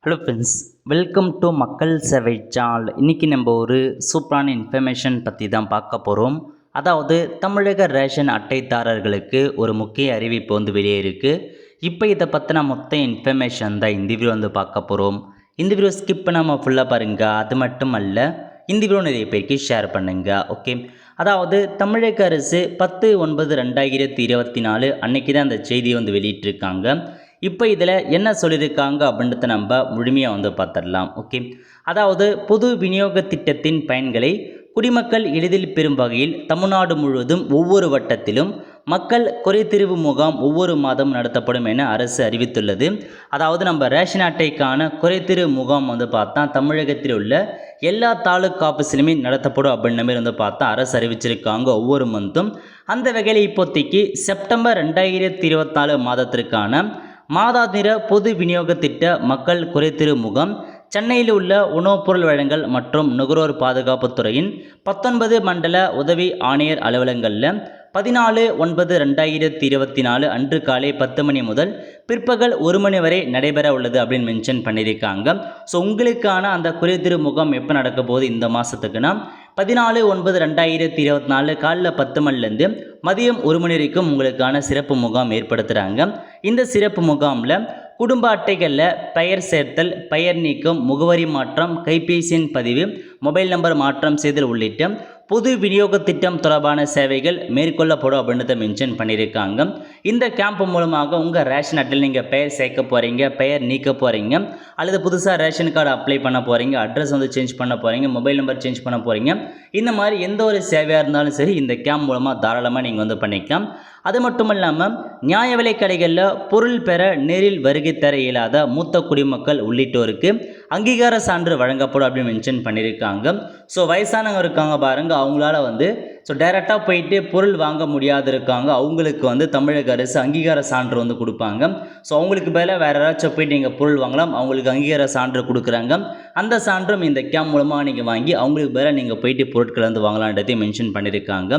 Hello friends, welcome to மக்கள் சேவை channel. இன்றைக்கி நம்ம ஒரு சூப்பரான இன்ஃபர்மேஷன் பற்றி தான் பார்க்க போகிறோம். அதாவது தமிழக ரேஷன் அட்டைதாரர்களுக்கு ஒரு முக்கிய அறிவிப்பு வெளியே இருக்குது. இப்போ இதை பற்றின மொத்த இன்ஃபர்மேஷன் தான் இந்த வீடியோ பார்க்க போகிறோம். இந்த வீடியோ ஸ்கிப் பண்ணாமல் ஃபுல்லாக பாருங்கள். அது மட்டும் அல்ல, இந்த வீடியோ நிறைய பேருக்கு ஷேர் பண்ணுங்கள். ஓகே, அதாவது தமிழக அரசு 10/9/2024 அன்றைக்கி தான் அந்த செய்தியை வெளியிட்டிருக்காங்க. இப்போ இதில் என்ன சொல்லியிருக்காங்க அப்படின்றத நம்ம முழுமையாக பார்த்துடலாம். ஓகே, அதாவது பொது விநியோக திட்டத்தின் பயன்களை குடிமக்கள் எளிதில் பெறும் வகையில் தமிழ்நாடு முழுவதும் ஒவ்வொரு வட்டத்திலும் மக்கள் குறைதீர்வு முகாம் ஒவ்வொரு மாதம் நடத்தப்படும் என அரசு அறிவித்துள்ளது. அதாவது நம்ம ரேஷன் அட்டைக்கான குறைதீர்வு முகாம் பார்த்தா தமிழகத்தில் உள்ள எல்லா தாலுக் ஆஃபீஸ்லையுமே நடத்தப்படும் அப்படின்ற மாதிரி பார்த்தா அரசு அறிவிச்சிருக்காங்க ஒவ்வொரு மந்த்தும். அந்த வகையில் இப்போதைக்கு செப்டம்பர் 2024 மாதத்திற்கான மாதாந்திர பொது விநியோக திட்ட மக்கள் குறைதீர்வு முகாம் சென்னையில் உள்ள உணவுப் பொருள் வழங்கல் மற்றும் நுகர்வோர் பாதுகாப்பு துறையின் 19 மண்டல உதவி ஆணையர் அலுவலகங்களில் 14/9/2024 அன்று காலை 10 மணி முதல் பிற்பகல் 1 மணி வரை நடைபெற உள்ளது அப்படின்னு மென்ஷன் பண்ணியிருக்காங்க. ஸோ உங்களுக்கான அந்த குறைதீர்வு முகாம் எப்போ நடக்க போகுது இந்த மாதத்துக்குன்னா 14/9/2024 காலைல 10 மணிலேருந்து மதியம் 1 மணி வரைக்கும் உங்களுக்கான சிறப்பு முகாம் ஏற்படுத்துகிறாங்க. இந்த சிறப்பு முகாமில் குடும்ப அட்டைகளில் பெயர் சேர்த்தல், பெயர் நீக்கம், முகவரி மாற்றம், கைபேசி எண் பதிவு, மொபைல் நம்பர் மாற்றம் செய்தல் உள்ளிட்ட பொது விநியோக திட்டம் தொடர்பான சேவைகள் மேற்கொள்ளப்படும் அப்படின்றத மென்ஷன் பண்ணியிருக்காங்க. இந்த கேம்ப் மூலமாக உங்கள் ரேஷன் அட்டையில் நீங்கள் பெயர் சேர்க்க போகிறீங்க, பெயர் நீக்க போகிறீங்க, அல்லது புதுசாக ரேஷன் கார்டு அப்ளை பண்ண போகிறீங்க, அட்ரஸ் சேஞ்ச் பண்ண போகிறீங்க, மொபைல் நம்பர் சேஞ்ச் பண்ண போகிறீங்க, இந்த மாதிரி எந்த ஒரு சேவையாக இருந்தாலும் சரி இந்த கேம்ப் மூலமாக தாராளமாக நீங்கள் பண்ணிக்கலாம். அது மட்டும் இல்லாமல் நியாய விலை கடைகளில் பொருள் பெற நேரில் வருகை தர இயலாத மூத்த குடிமக்கள் உள்ளிட்டோருக்கு அங்கீகார சான்று வழங்கப்படும் அப்படின்னு மென்ஷன் பண்ணியிருக்காங்க. ஸோ வயசானவங்க இருக்காங்க பாருங்கள், அவங்களால டைரெக்டாக போயிட்டு பொருள் வாங்க முடியாது இருக்காங்க, அவங்களுக்கு தமிழக அரசு அங்கீகார சான்று கொடுப்பாங்க. ஸோ அவங்களுக்கு பதிலாக வேறு யாராச்சும் போயிட்டு நீங்கள் பொருள் வாங்கலாம், அவங்களுக்கு அங்கீகார சான்று கொடுக்குறாங்க. அந்த சான்றும் இந்த கேம்ப் மூலமாக நீங்கள் வாங்கி அவங்களுக்கு பதிலாக நீங்கள் போயிட்டு பொருட்களை வாங்கலான்றதையும் மென்ஷன் பண்ணியிருக்காங்க.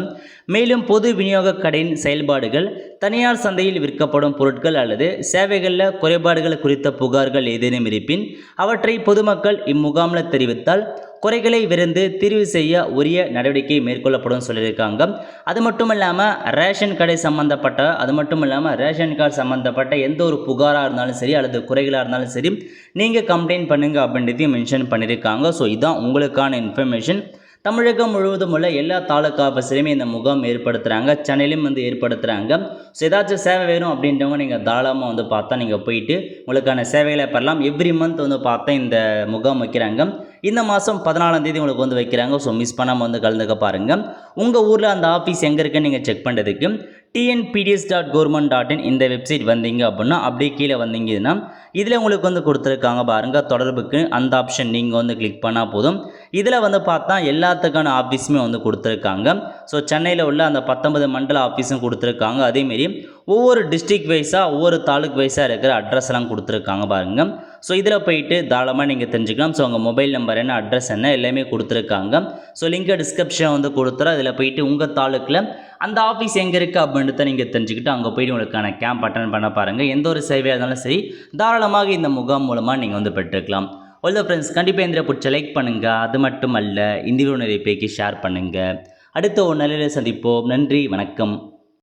மேலும் பொது விநியோக கடையின் செயல்பாடுகள், தனியார் சந்தையில் விற்கப்படும் பொருட்கள் அல்லது சேவைகளில் குறைபாடுகள் குறித்த புகார்கள் ஏதேனும் இருப்பின் அவற்றை பொதுமக்கள் இம்முகாமில் தெரிவித்தால் குறைகளை விரைந்து தீர்வு செய்ய உரிய நடவடிக்கை மேற்கொள்ளப்படும் சொல்லியிருக்காங்க. அது மட்டும் இல்லாமல் ரேஷன் கடை சம்மந்தப்பட்ட ரேஷன் கார்டு சம்மந்தப்பட்ட எந்த ஒரு புகாராக இருந்தாலும் சரி அல்லது குறைகளாக இருந்தாலும் சரி நீங்கள் கம்ப்ளைண்ட் பண்ணுங்கள் அப்படின்றதையும் மென்ஷன் பண்ணியிருக்காங்க. ஸோ இதுதான் உங்களுக்கான இன்ஃபர்மேஷன். தமிழகம் முழுவதும் உள்ள எல்லா தாலுகா ஆஃபீஸ்லையுமே இந்த முகாம் ஏற்படுத்துகிறாங்க, சென்னையிலும் ஏற்படுத்துகிறாங்க. ஸோ ஏதாச்சும் சேவை வேணும் அப்படின்றவங்க நீங்கள் தாராளமாக பார்த்தா நீங்கள் போயிட்டு உங்களுக்கான சேவைகளை பெறலாம். எவ்ரி மந்த் பார்த்தா இந்த முகாம் வைக்கிறாங்க. இந்த மாதம் 14ஆம் தேதி உங்களுக்கு வைக்கிறாங்க. ஸோ மிஸ் பண்ணாமல் கலந்துக்க பாருங்கள். உங்கள் ஊரில் அந்த ஆஃபீஸ் எங்கே இருக்குன்னு நீங்கள் செக் பண்ணுறதுக்கு tnpds.government.in இந்த வெப்சைட் வந்தீங்க அப்படின்னா அப்படியே கீழே வந்தீங்கன்னா இதில் உங்களுக்கு கொடுத்துருக்காங்க பாருங்கள் தொடர்புக்கு. அந்த ஆப்ஷன் நீங்கள் கிளிக் பண்ணால் போதும். இதில் பார்த்தா எல்லாத்துக்கான ஆஃபீஸுமே கொடுத்துருக்காங்க. ஸோ சென்னையில் உள்ள அந்த 19 மண்டல ஆஃபீஸும் கொடுத்துருக்காங்க. அதேமாரி ஒவ்வொரு டிஸ்ட்ரிக்ட் வைஸாக ஒவ்வொரு தாலுக் வைஸாக இருக்கிற அட்ரஸ் எல்லாம் கொடுத்துருக்காங்க பாருங்கள். ஸோ இதில் போயிட்டு தாராளமாக நீங்கள் தெரிஞ்சுக்கலாம். ஸோ உங்கள் மொபைல் நம்பர் என்ன, அட்ரஸ் என்ன எல்லாமே கொடுத்துருக்காங்க. ஸோ லிங்கை டிஸ்கிரிப்ஷன் கொடுத்துறோம். அதில் போயிட்டு உங்கள் தாலுக்கில் அந்த ஆஃபீஸ் எங்கே இருக்குது அப்படின்றத நீங்கள் தெரிஞ்சுக்கிட்டு அங்கே போய்ட்டு உங்களுக்கான கேம்ப் அட்டன் பண்ண பாருங்கள். எந்த ஒரு சேவையாக இருந்தாலும் சரி தாராளமாக இந்த முகாம் மூலமாக நீங்கள் பெற்றுக்கலாம். ஆல் ஃப்ரெண்ட்ஸ், கண்டிப்பாக இந்த பிடிச்ச லைக் பண்ணுங்கள். அது மட்டும் அல்ல, இந்த வீடியோ நிறைய பேருக்கு ஷேர் பண்ணுங்கள். அடுத்த ஒரு நிலையில் சந்திப்போம். நன்றி, வணக்கம்.